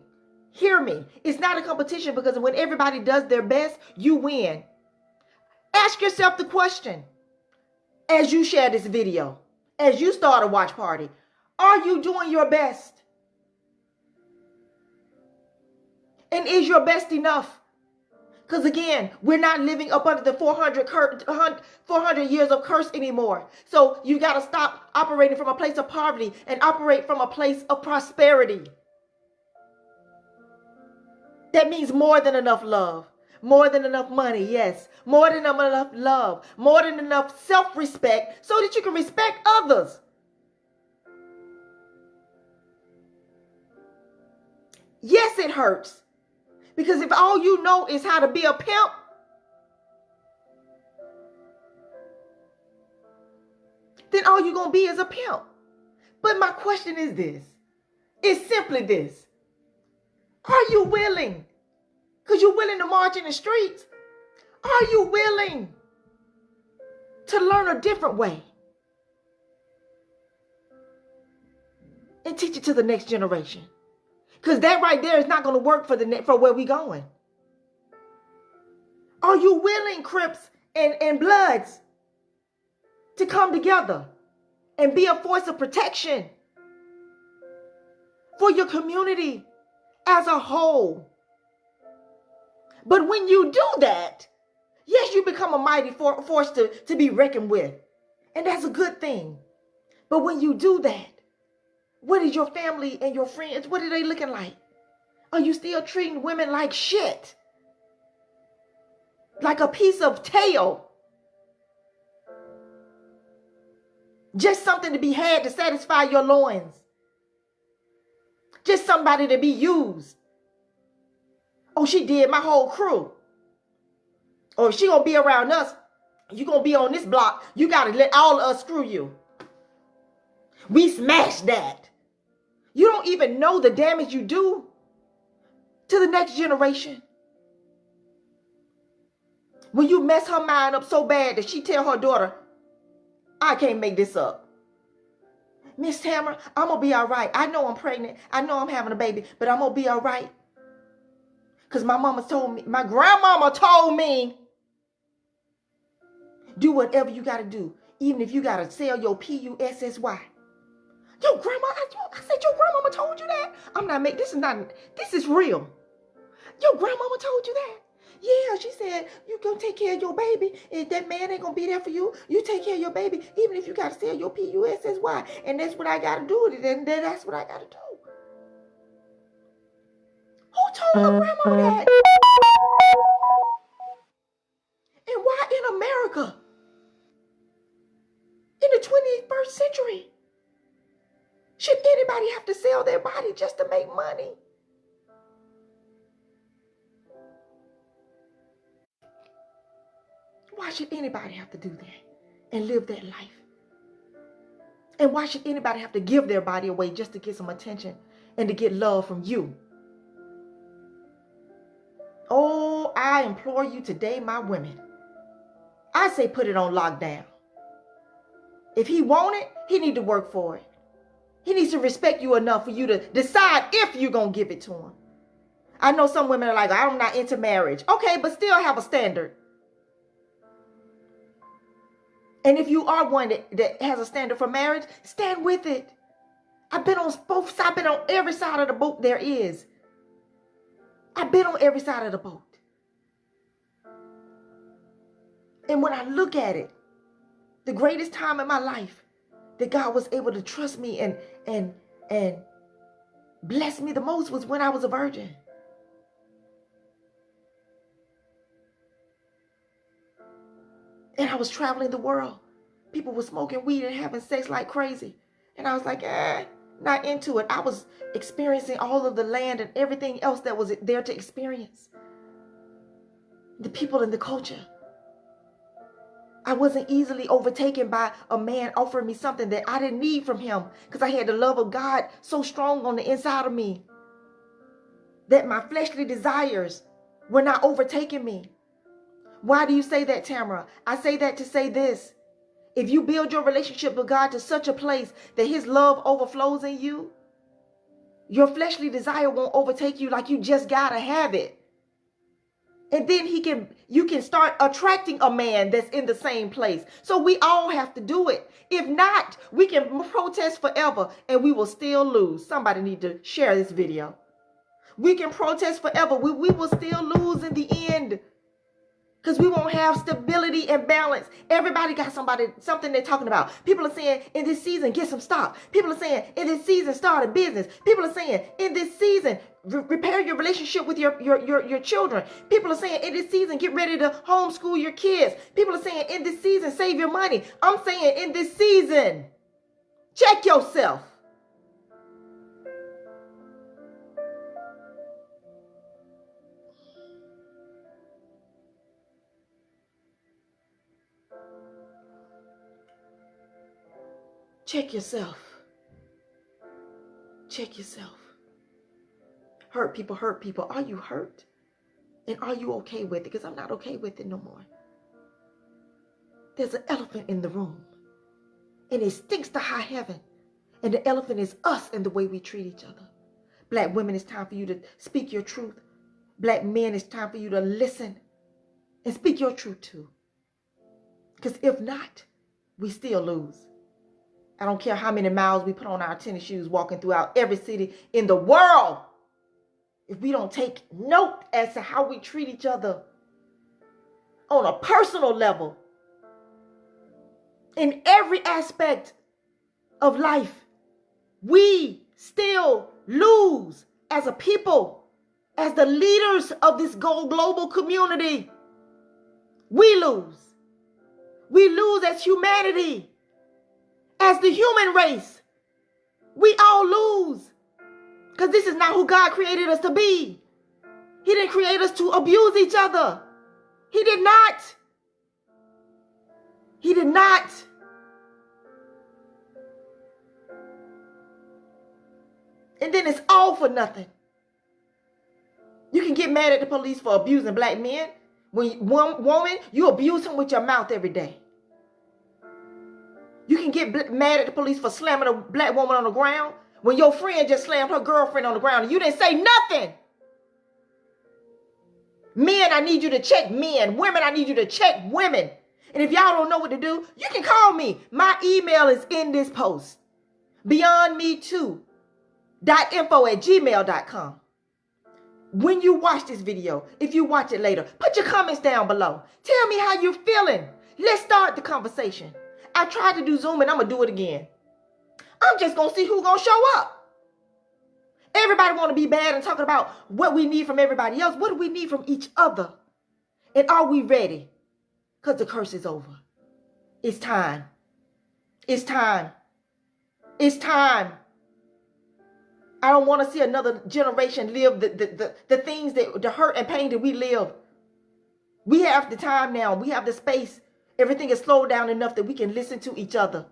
Hear me. It's not a competition because when everybody does their best, you win. Ask yourself the question as you share this video, as you start a watch party, are you doing your best? And is your best enough? Because again, we're not living up under the 400 years of curse anymore. So you got to stop operating from a place of poverty and operate from a place of prosperity. That means more than enough love, more than enough money, yes, more than enough love, more than enough self-respect so that you can respect others. Yes, it hurts. Because if all you know is how to be a pimp, then all you're going to be is a pimp. But my question is this. It's simply this. Are you willing? Because you're willing to march in the streets. Are you willing to learn a different way? And teach it to the next generation. Because that right there is not going to work for where we're going. Are you willing, Crips and Bloods, to come together and be a force of protection for your community as a whole? But when you do that, yes, you become a mighty force to be reckoned with. And that's a good thing. But when you do that, what is your family and your friends, what are they looking like? Are you still treating women like shit? Like a piece of tail? Just something to be had to satisfy your loins? Just somebody to be used? Oh, she did my whole crew. Or if she gonna be around us, you gonna be on this block, you gotta let all of us screw you. We smashed that. You don't even know the damage you do to the next generation. When you mess her mind up so bad that she tell her daughter, I can't make this up. Miss Tammara, I'm going to be all right. I know I'm pregnant. I know I'm having a baby, but I'm going to be all right. Because my mama told me, my grandmama told me, do whatever you got to do, even if you got to sell your PUSSY. Yo, grandma, I said your grandmama told you that? I'm not making, this is real. Your grandmama told you that? Yeah, she said, you gonna take care of your baby. If that man ain't gonna be there for you, you take care of your baby, even if you gotta sell your PUSSY. And that's what I gotta do. Then that's what I gotta do. Who told her grandma that? And why in America? In the 21st century? Should anybody have to sell their body just to make money? Why should anybody have to do that and live that life? And why should anybody have to give their body away just to get some attention and to get love from you? Oh, I implore you today, my women. I say put it on lockdown. If he want it, he need to work for it. He needs to respect you enough for you to decide if you're going to give it to him. I know some women are like, I'm not into marriage. Okay, but still have a standard. And if you are one that has a standard for marriage, stand with it. I've been on both sides. I've been on every side of the boat there is. I've been on every side of the boat. And when I look at it, the greatest time in my life that God was able to trust me and bless me the most was when I was a virgin. And I was traveling the world. People were smoking weed and having sex like crazy. And I was like, not into it. I was experiencing all of the land and everything else that was there to experience. The people and the culture. I wasn't easily overtaken by a man offering me something that I didn't need from him, because I had the love of God so strong on the inside of me that my fleshly desires were not overtaking me. Why do you say that, Tammara? I say that to say this. If you build your relationship with God to such a place that his love overflows in you, your fleshly desire won't overtake you like you just gotta have it. And then you can start attracting a man that's in the same place. So we all have to do it. If not, we can protest forever and we will still lose. Somebody need to share this video. We can protest forever. We will still lose in the end. Because we won't have stability and balance. Everybody got something they're talking about. People are saying, in this season, get some stock. People are saying, in this season, start a business. People are saying, in this season, repair your relationship with your children. People are saying, in this season, get ready to homeschool your kids. People are saying, in this season, save your money. I'm saying, in this season, check yourself. Check yourself. Check yourself. Hurt people hurt people. Are you hurt? And are you okay with it? Because I'm not okay with it no more. There's an elephant in the room. And it stinks to high heaven. And the elephant is us and the way we treat each other. Black women, it's time for you to speak your truth. Black men, it's time for you to listen and speak your truth too. Because if not, we still lose. I don't care how many miles we put on our tennis shoes walking throughout every city in the world. If we don't take note as to how we treat each other on a personal level, in every aspect of life, we still lose as a people, as the leaders of this global community. We lose. We lose as humanity. As the human race, we all lose. Because this is not who God created us to be. He didn't create us to abuse each other. He did not. He did not. And then it's all for nothing. You can get mad at the police for abusing black men. When one woman, you abuse him with your mouth every day. You can get mad at the police for slamming a black woman on the ground when your friend just slammed her girlfriend on the ground and you didn't say nothing. Men, I need you to check men. Women, I need you to check women. And if y'all don't know what to do, you can call me. My email is in this post. beyondme2.info@gmail.com. When you watch this video, if you watch it later, put your comments down below. Tell me how you're feeling. Let's start the conversation. I tried to do Zoom and I'm going to do it again. I'm just going to see who's going to show up. Everybody want to be bad and talking about what we need from everybody else. What do we need from each other? And are we ready? Because the curse is over. It's time. It's time. It's time. I don't want to see another generation live the things that the hurt and pain that we live. We have the time now. We have the space. Everything is slowed down enough that we can listen to each other.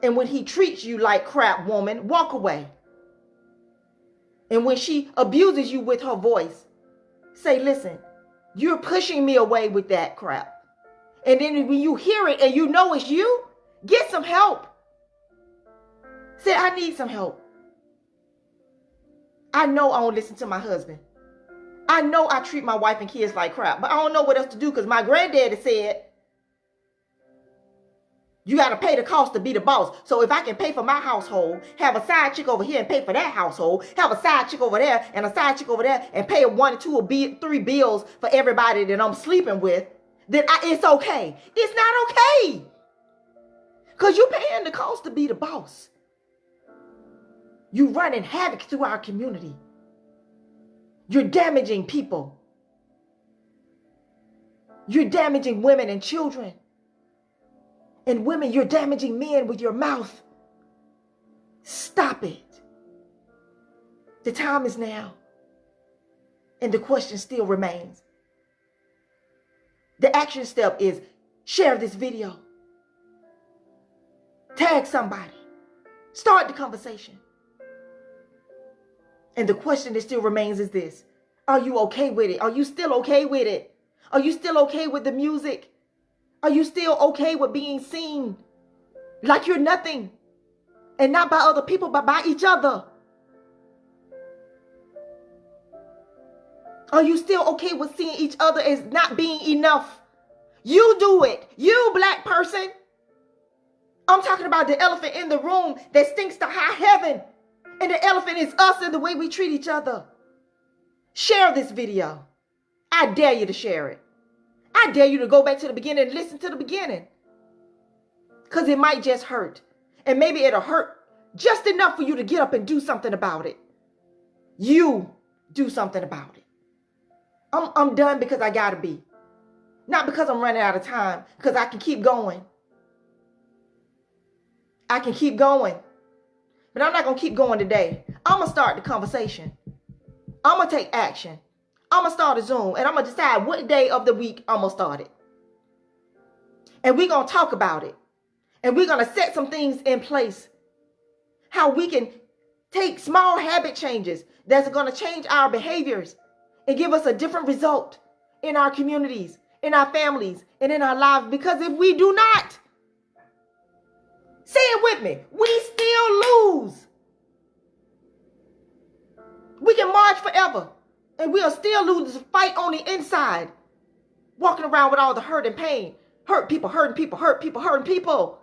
And when he treats you like crap, woman, walk away. And when she abuses you with her voice, say, listen, you're pushing me away with that crap. And then when you hear it and you know it's you, get some help. Say, I need some help. I know I don't listen to my husband. I know I treat my wife and kids like crap, but I don't know what else to do because my granddaddy said, you got to pay the cost to be the boss. So if I can pay for my household, have a side chick over here and pay for that household, have a side chick over there and a side chick over there and pay 1, 2, or 3 bills for everybody that I'm sleeping with, then it's okay. It's not okay. Because you're paying the cost to be the boss. You're running havoc through our community. You're damaging people. You're damaging women and children. And women, you're damaging men with your mouth. Stop it. The time is now. And the question still remains. The action step is share this video. Tag somebody. Start the conversation. And the question that still remains is this. Are you okay with it? Are you still okay with it? Are you still okay with the music? Are you still okay with being seen like you're nothing? And not by other people, but by each other. Are you still okay with seeing each other as not being enough? You do it. You, black person. I'm talking about the elephant in the room that stinks to high heaven. And the elephant is us and the way we treat each other. Share this video. I dare you to share it. I dare you to go back to the beginning and listen to the beginning. Because it might just hurt. And maybe it'll hurt just enough for you to get up and do something about it. You do something about it. I'm done because I gotta be. Not because I'm running out of time. Because I can keep going. I can keep going. But I'm not going to keep going today. I'm going to start the conversation. I'm going to take action. I'm going to start a Zoom. And I'm going to decide what day of the week I'm going to start it. And we're going to talk about it. And we're going to set some things in place. How we can take small habit changes that's going to change our behaviors and give us a different result in our communities, in our families, and in our lives. Because if we do not, say it with me, we still lose. We can march forever, and we'll still lose the fight on the inside. Walking around with all the hurt and pain. Hurt people, hurting people, hurt people, hurting people.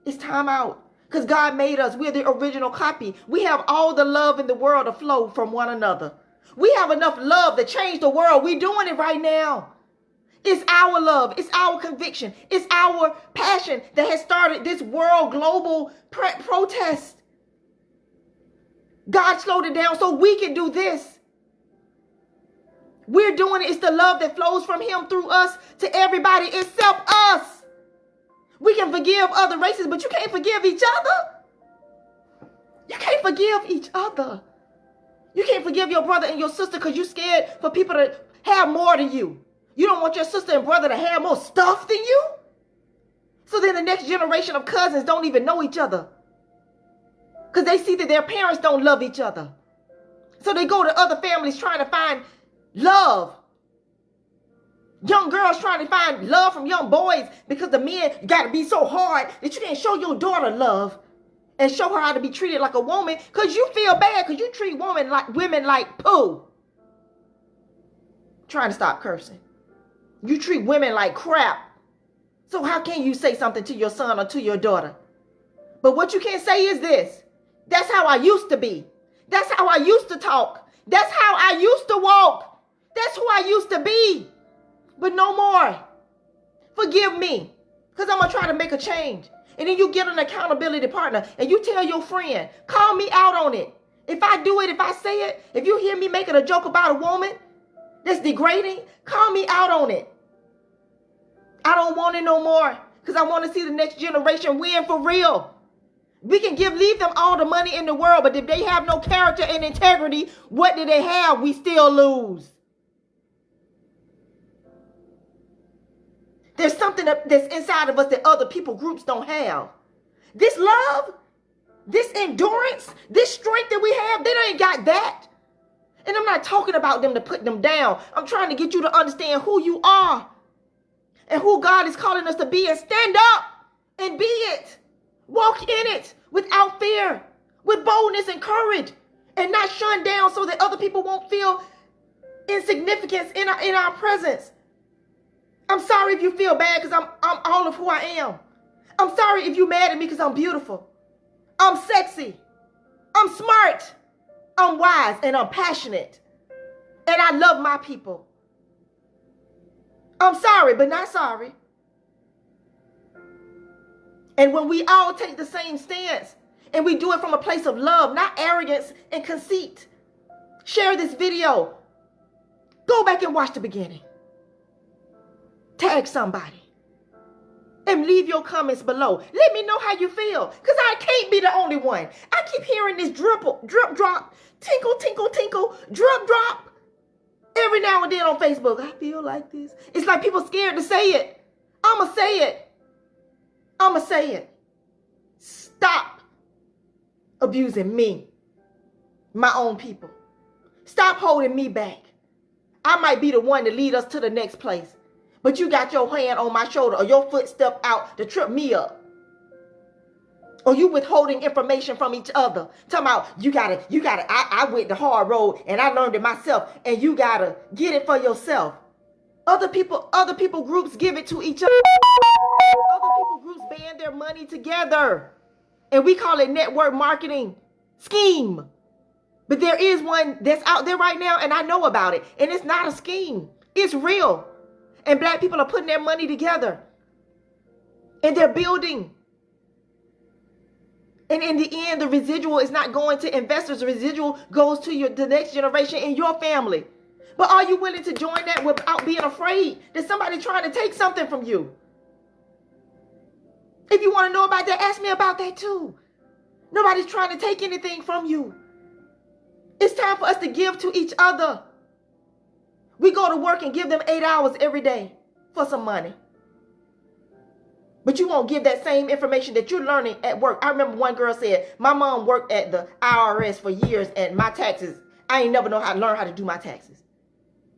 It's time out. Because God made us. We're the original copy. We have all the love in the world to flow from one another. We have enough love to change the world. We're doing it right now. It's our love. It's our conviction. It's our passion that has started this world global protest. God slowed it down so we can do this. We're doing it. It's the love that flows from him through us to everybody except us. We can forgive other races, but you can't forgive each other. You can't forgive each other. You can't forgive your brother and your sister because you're scared for people to have more than you. You don't want your sister and brother to have more stuff than you. So then the next generation of cousins don't even know each other. Because they see that their parents don't love each other. So they go to other families trying to find love. Young girls trying to find love from young boys because the men got to be so hard that you didn't show your daughter love and show her how to be treated like a woman because you feel bad because you treat women like poo. Trying to stop cursing. You treat women like crap. So how can you say something to your son or to your daughter? But what you can't say is this. That's how I used to be. That's how I used to talk. That's how I used to walk. That's who I used to be. But no more. Forgive me. Because I'm going to try to make a change. And then you get an accountability partner and you tell your friend, call me out on it. If I do it, if I say it, if you hear me making a joke about a woman that's degrading, call me out on it. I don't want it no more because I want to see the next generation win for real. We can leave them all the money in the world, but if they have no character and integrity, what do they have? We still lose. There's something that's inside of us that other people groups don't have. This love, this endurance, this strength that we have, they ain't got that. And I'm not talking about them to put them down. I'm trying to get you to understand who you are and who God is calling us to be and stand up and be it. Walk in it without fear, with boldness and courage, and not shun down so that other people won't feel insignificance in our presence. I'm sorry if you feel bad because I'm all of who I am. I'm sorry if you're mad at me because I'm beautiful. I'm sexy. I'm smart. I'm wise and I'm passionate. And I love my people. I'm sorry, but not sorry. And when we all take the same stance and we do it from a place of love, not arrogance and conceit. Share this video. Go back and watch the beginning. Tag somebody. And leave your comments below. Let me know how you feel. Because I can't be the only one. I keep hearing this drip drop, tinkle, tinkle, tinkle, drip drop Every now and then on Facebook, I feel like this. It's like people scared to say it. I'ma say it. I'ma say it. Stop abusing me, my own people. Stop holding me back. I might be the one to lead us to the next place, but you got your hand on my shoulder or your foot stepped out to trip me up. Or you withholding information from each other. Talking about you gotta, I went the hard road and I learned it myself, and you gotta get it for yourself. Other people groups give it to each other. Other people groups band their money together. And we call it network marketing scheme. But there is one that's out there right now, and I know about it. And it's not a scheme. It's real. And black people are putting their money together. And they're building. And in the end, the residual is not going to investors. The residual goes to the next generation in your family. But are you willing to join that without being afraid that somebody's trying to take something from you? If you want to know about that, ask me about that too. Nobody's trying to take anything from you. It's time for us to give to each other. We go to work and give them 8 hours every day for some money. But you won't give that same information that you're learning at work. I remember one girl said, my mom worked at the IRS for years, and my taxes, I ain't never learn how to do my taxes.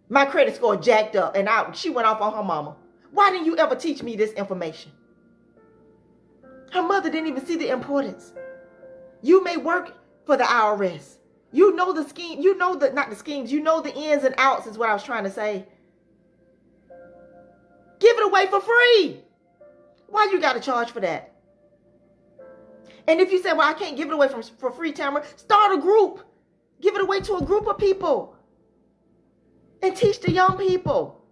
My credit score jacked up, and she went off on her mama. Why didn't you ever teach me this information? Her mother didn't even see the importance. You may work for the IRS. You know the scheme. You know not the schemes. You know the ins and outs is what I was trying to say. Give it away for free. Why you got to charge for that? And if you say, well, I can't give it away for free, Tammara, start a group. Give it away to a group of people. And teach the young people.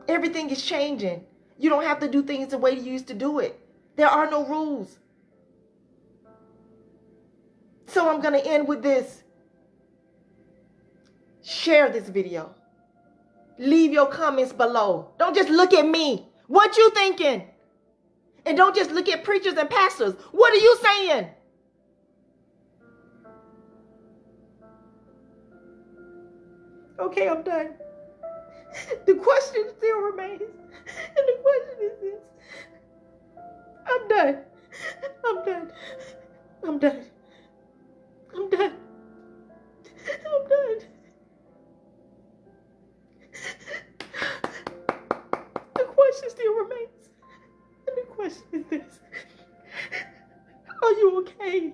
Everything is changing. You don't have to do things the way you used to do it. There are no rules. So I'm going to end with this. Share this video. Leave your comments below. Don't just look at me. What you thinking? And don't just look at preachers and pastors. What are you saying? Okay, I'm done. The question still remains. And the question is this. I'm done. I'm done. I'm done. I'm done. I'm done. The question still remains. And the question is this. Are you okay?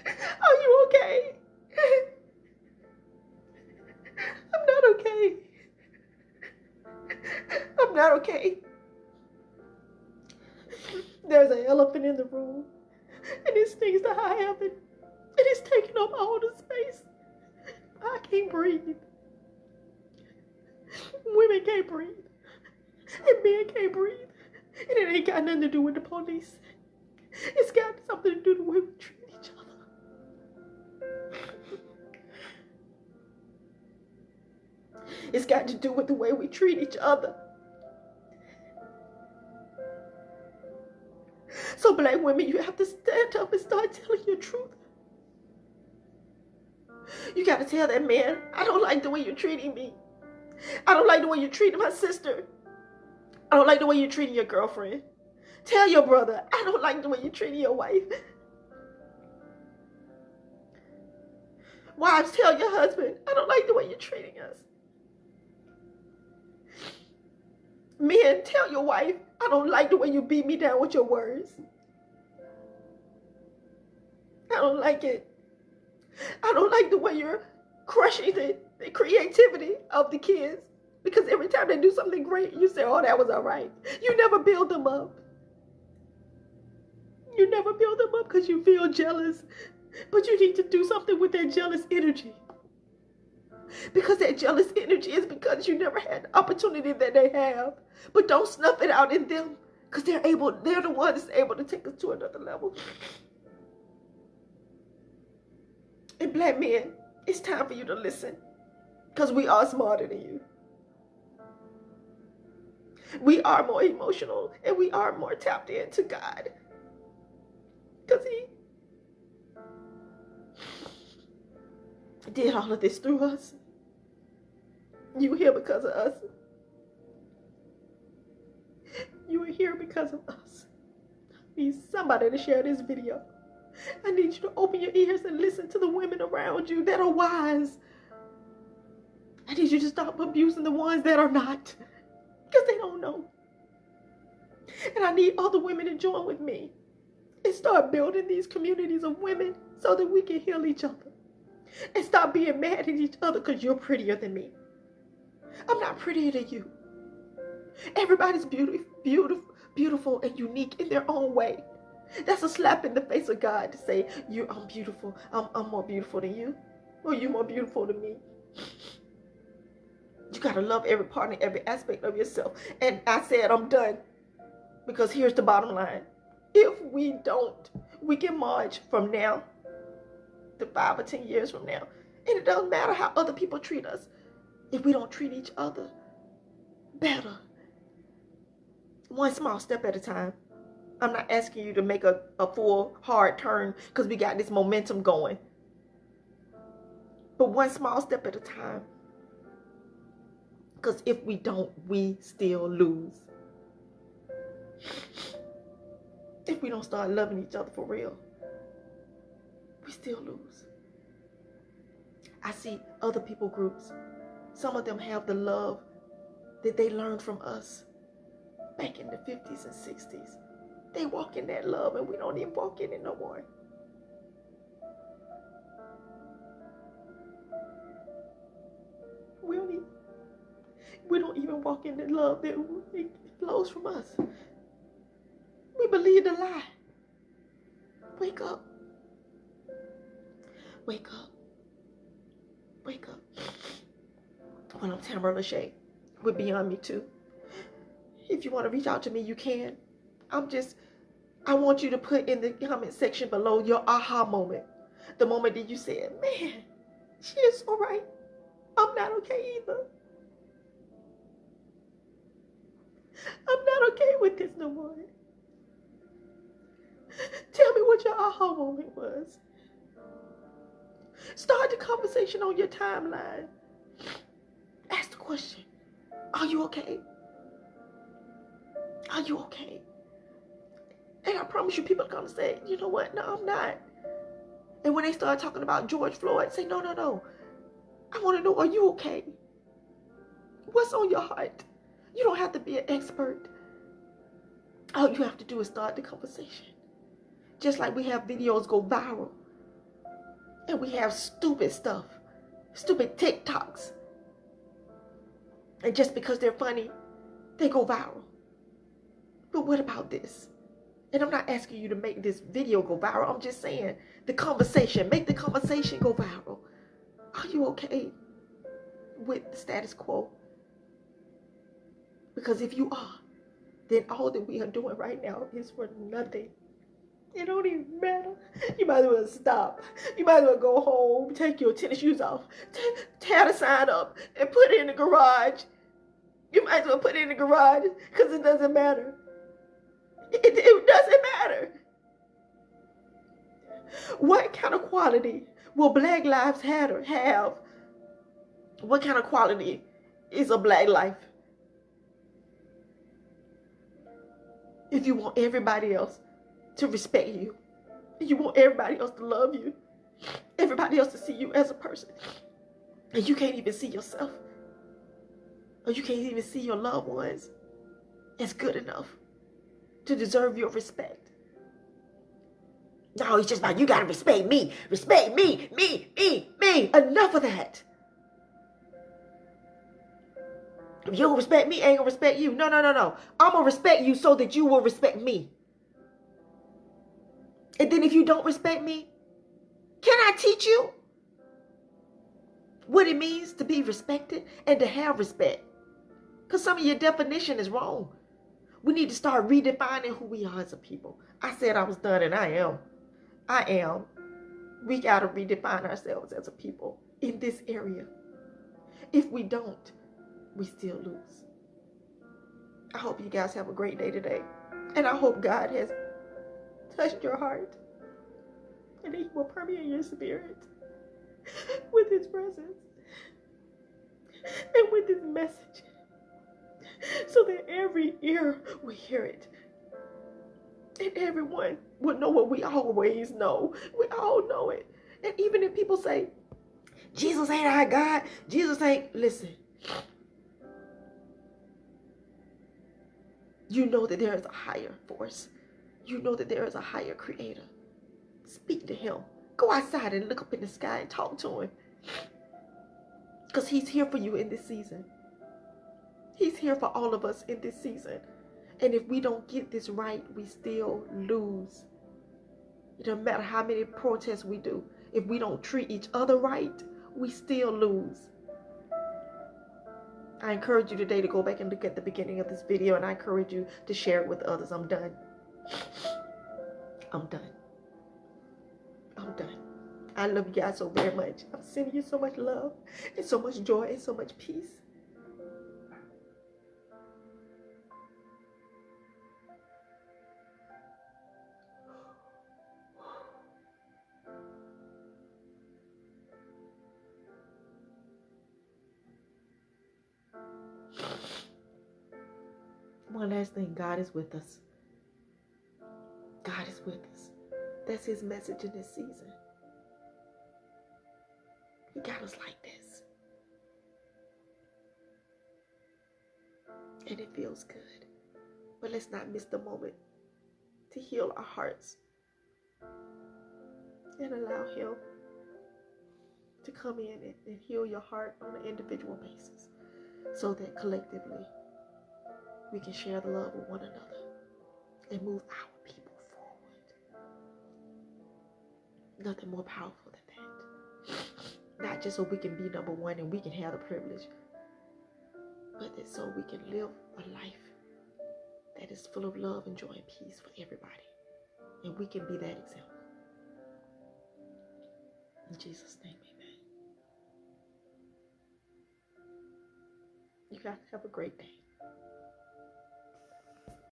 Are you okay? I'm not okay. I'm not okay. There's an elephant in the room, and it stinks to high heaven, and it's taking up all the space. I can't breathe. Women can't breathe, and men can't breathe, and it ain't got nothing to do with the police. It's got something to do with the way we treat each other. It's got to do with the way we treat each other. So black women, you have to stand up and start telling your truth. You got to tell that man, I don't like the way you're treating me. I don't like the way you're treating my sister. I don't like the way you're treating your girlfriend. Tell your brother, I don't like the way you're treating your wife. Wives, tell your husband, I don't like the way you're treating us. Men, tell your wife, I don't like the way you beat me down with your words. I don't like it. I don't like the way you're crushing the creativity of the kids. Because every time they do something great, you say, oh, that was all right. You never build them up. You never build them up because you feel jealous. But you need to do something with that jealous energy. Because that jealous energy is because you never had the opportunity that they have. But don't snuff it out in them. Because they're the ones able to take us to another level. And black men, it's time for you to listen. Because we are smarter than you. We are more emotional. And we are more tapped into God. Because He did all of this through us. You here because of us. You are here because of us. I need somebody to share this video. I need you to open your ears and listen to the women around you that are wise. I need you to stop abusing the ones that are not, because they don't know. And I need other women to join with me and start building these communities of women so that we can heal each other. And stop being mad at each other because you're prettier than me. I'm not prettier than you. Everybody's beautiful and unique in their own way. That's a slap in the face of God to say, I'm beautiful. I'm more beautiful than you. Or you're more beautiful than me. You got to love every part and every aspect of yourself. And I said I'm done. Because here's the bottom line. If we don't, we can march from now to 5 or 10 years from now. And it doesn't matter how other people treat us. If we don't treat each other better. One small step at a time. I'm not asking you to make a full hard turn because we got this momentum going. But one small step at a time. Because if we don't, we still lose. If we don't start loving each other for real, we still lose. I see other people groups. Some of them have the love that they learned from us back in the 50s and 60s. They walk in that love and we don't even walk in it no more. We don't even walk in the love that flows from us. We believe the lie. Wake up. Wake up. Wake up. Well, I'm Tammara Lachey with Beyond Me Too. If you want to reach out to me, you can. I want you to put in the comment section below your aha moment. The moment that you said, man, she is so right. I'm not okay either. I'm not okay with this no more. Tell me what your aha moment was. Start the conversation on your timeline. Ask the question, are you okay? Are you okay? And I promise you people are going to say, you know what? No, I'm not. And when they start talking about George Floyd, say, no. I want to know, are you okay? What's on your heart? You don't have to be an expert. All you have to do is start the conversation. Just like we have videos go viral. And we have stupid stuff. Stupid TikToks. And just because they're funny, they go viral. But what about this? And I'm not asking you to make this video go viral. I'm just saying the conversation. Make the conversation go viral. Are you okay with the status quo? Because if you are, then all that we are doing right now is for nothing. It don't even matter. You might as well stop. You might as well go home, take your tennis shoes off, tear the sign up, and put it in the garage. You might as well put it in the garage because it doesn't matter. It doesn't matter. What kind of quality will Black lives have? What kind of quality is a Black life? If you want everybody else to respect you, you want everybody else to love you, everybody else to see you as a person, and you can't even see yourself, or you can't even see your loved ones as good enough to deserve your respect. No, it's just about you gotta respect me, me. Enough of that. If you don't respect me, I ain't gonna respect you. No. I'm gonna respect you so that you will respect me. And then if you don't respect me, can I teach you what it means to be respected and to have respect? Because some of your definition is wrong. We need to start redefining who we are as a people. I said I was done, and I am. We got to redefine ourselves as a people in this area. If we don't, we still lose. I hope you guys have a great day today. And I hope God has touched your heart. And He will permeate your spirit with His presence. and with this message so that every ear will hear it. And everyone will know what we always know. We all know it. And even if people say, Jesus ain't our God, Jesus ain't, listen. You know that there is a higher force. You know that there is a higher creator. Speak to him. Go outside and look up in the sky and talk to him. Because he's here for you in this season. He's here for all of us in this season. And if we don't get this right, we still lose. It doesn't matter how many protests we do. If we don't treat each other right, we still lose. I encourage you today to go back and look at the beginning of this video, and I encourage you to share it with others. I'm done. I'm done. I'm done. I love you guys so very much. I'm sending you so much love and so much joy and so much peace. One last thing, God is with us. God is with us. That's his message in this season. He got us like this. And it feels good. But let's not miss the moment to heal our hearts and allow him to come in and heal your heart on an individual basis so that collectively we can share the love with one another and move our people forward. Nothing more powerful than that. Not just so we can be number one and we can have the privilege, but that so we can live a life that is full of love and joy and peace for everybody. And we can be that example. In Jesus' name, amen. You guys have a great day.